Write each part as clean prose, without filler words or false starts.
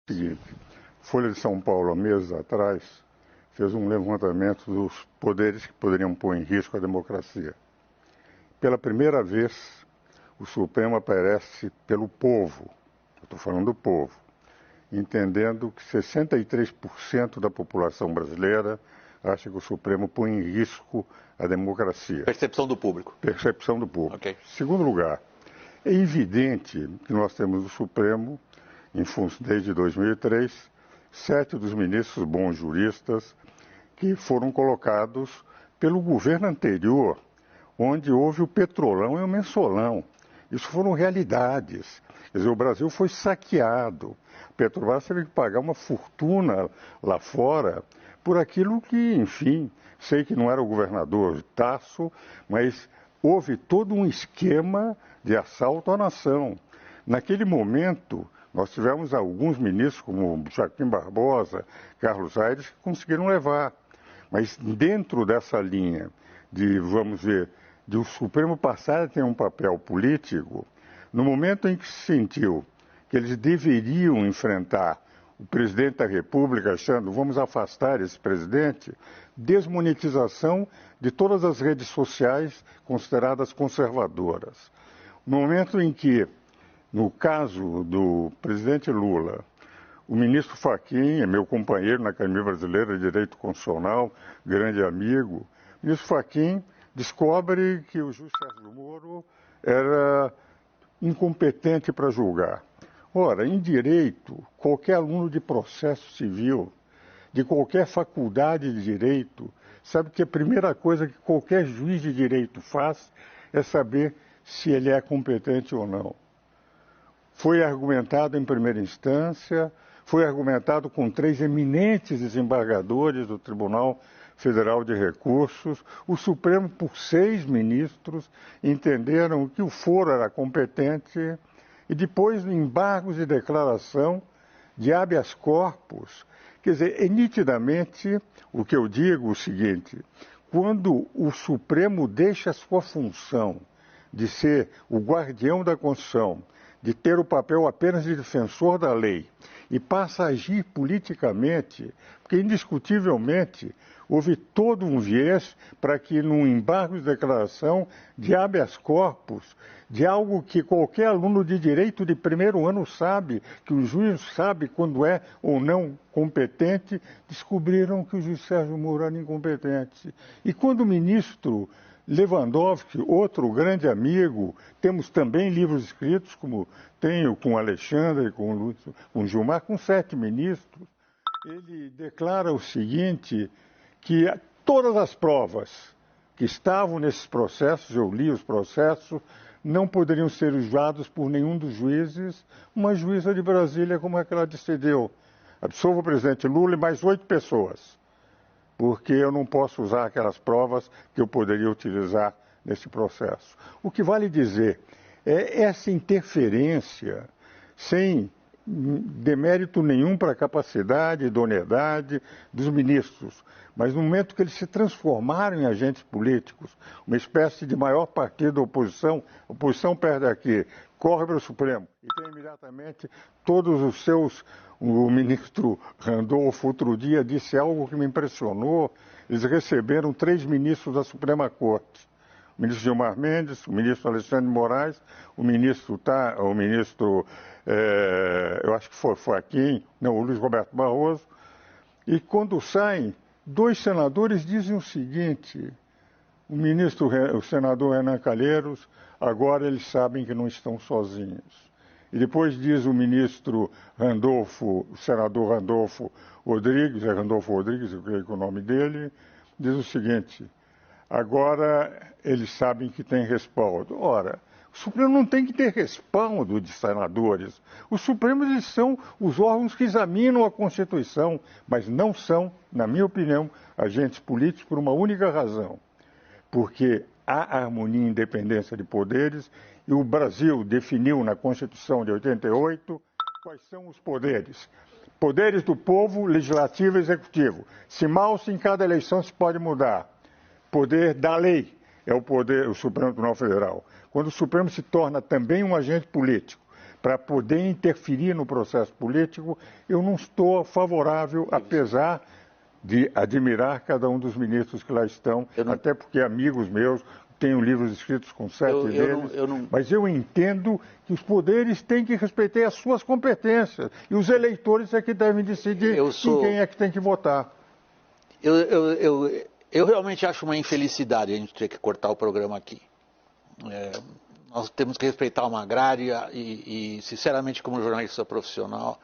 Seguinte, Folha de São Paulo, há meses atrás, fez um levantamento dos poderes que poderiam pôr em risco a democracia. Pela primeira vez, o Supremo aparece pelo povo, eu estou falando do povo, entendendo que 63% da população brasileira acha que o Supremo põe em risco a democracia. Percepção do público. Percepção do público. Okay. Segundo lugar, é evidente que nós temos o Supremo, desde 2003, 7 dos ministros bons juristas que foram colocados pelo governo anterior, onde houve o petrolão e o mensalão. Isso foram realidades. Quer dizer, o Brasil foi saqueado. A Petrobras teve que pagar uma fortuna lá fora por aquilo que, enfim, sei que não era o governador Tasso, mas houve todo um esquema de assalto à nação. Naquele momento, nós tivemos alguns ministros, como Joaquim Barbosa, Carlos Aires, que conseguiram levar. Mas dentro dessa linha de, vamos ver, de o Supremo passar a ter um papel político, no momento em que se sentiu que eles deveriam enfrentar o presidente da República, achando, vamos afastar esse presidente, desmonetização de todas as redes sociais consideradas conservadoras. No momento em que, no caso do presidente Lula, o ministro Fachin é meu companheiro na Academia Brasileira de Direito Constitucional, grande amigo. O ministro Fachin descobre que o juiz Sérgio Moro era incompetente para julgar. Ora, em direito, qualquer aluno de processo civil, de qualquer faculdade de direito, sabe que a primeira coisa que qualquer juiz de direito faz é saber se ele é competente ou não. Foi argumentado em primeira instância, foi argumentado com 3 eminentes desembargadores do Tribunal Federal de Recursos. O Supremo, por 6 ministros, entenderam que o foro era competente e depois embargos de declaração de habeas corpus. Quer dizer, é nitidamente o que eu digo o seguinte: quando o Supremo deixa a sua função de ser o guardião da Constituição, de ter o papel apenas de defensor da lei e passa a agir politicamente, porque indiscutivelmente houve todo um viés para que num embargo de declaração de habeas corpus, de algo que qualquer aluno de direito de primeiro ano sabe, que o juiz sabe quando é ou não competente, descobriram que o juiz Sérgio Moro era incompetente. E quando o ministro Lewandowski, outro grande amigo, temos também livros escritos, como tenho com Alexandre, com Gilmar, com 7 ministros, ele declara o seguinte, que todas as provas que estavam nesses processos, eu li os processos, não poderiam ser usadas por nenhum dos juízes. Uma juíza de Brasília, como é que ela decidiu? Absolva o presidente Lula e mais 8 pessoas. Porque eu não posso usar aquelas provas que eu poderia utilizar nesse processo. O que vale dizer é essa interferência sem demérito nenhum para a capacidade e idoneidade dos ministros, mas no momento que eles se transformaram em agentes políticos, uma espécie de maior partido da oposição, a oposição perde aqui, corre para o Supremo e tem imediatamente todos os seus. O ministro Randolfo outro dia disse algo que me impressionou. Eles receberam 3 ministros da Suprema Corte. O ministro Gilmar Mendes, o ministro Alexandre de Moraes, o ministro eu acho que foi Fachin, não, o Luiz Roberto Barroso. E quando saem, 2 senadores dizem o seguinte: o senador Renan Calheiros, agora eles sabem que não estão sozinhos. E depois diz o ministro Randolfo, o senador Randolfo Rodrigues, eu creio que é o nome dele, diz o seguinte: agora eles sabem que tem respaldo. Ora, o Supremo não tem que ter respaldo de senadores. Os Supremos eles são os órgãos que examinam a Constituição, mas não são, na minha opinião, agentes políticos por uma única razão. Porque há harmonia e independência de poderes e o Brasil definiu na Constituição de 88 quais são os poderes. Poderes do povo, legislativo e executivo. Se mal, se em cada eleição se pode mudar. Poder da lei é o Supremo Tribunal Federal. Quando o Supremo se torna também um agente político, para poder interferir no processo político, eu não estou favorável, apesar de admirar cada um dos ministros que lá estão, até porque amigos meus, tenho livros escritos com 7 deles, mas eu entendo que os poderes têm que respeitar as suas competências e os eleitores é que devem decidir em quem é que tem que votar. Eu realmente acho uma infelicidade a gente ter que cortar o programa aqui. Nós temos que respeitar uma agrária e sinceramente, como jornalista profissional,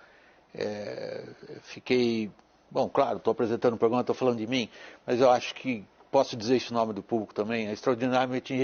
fiquei... Bom, claro, estou apresentando o programa, estou falando de mim, mas eu acho que posso dizer isso em nome do público também, é extraordinariamente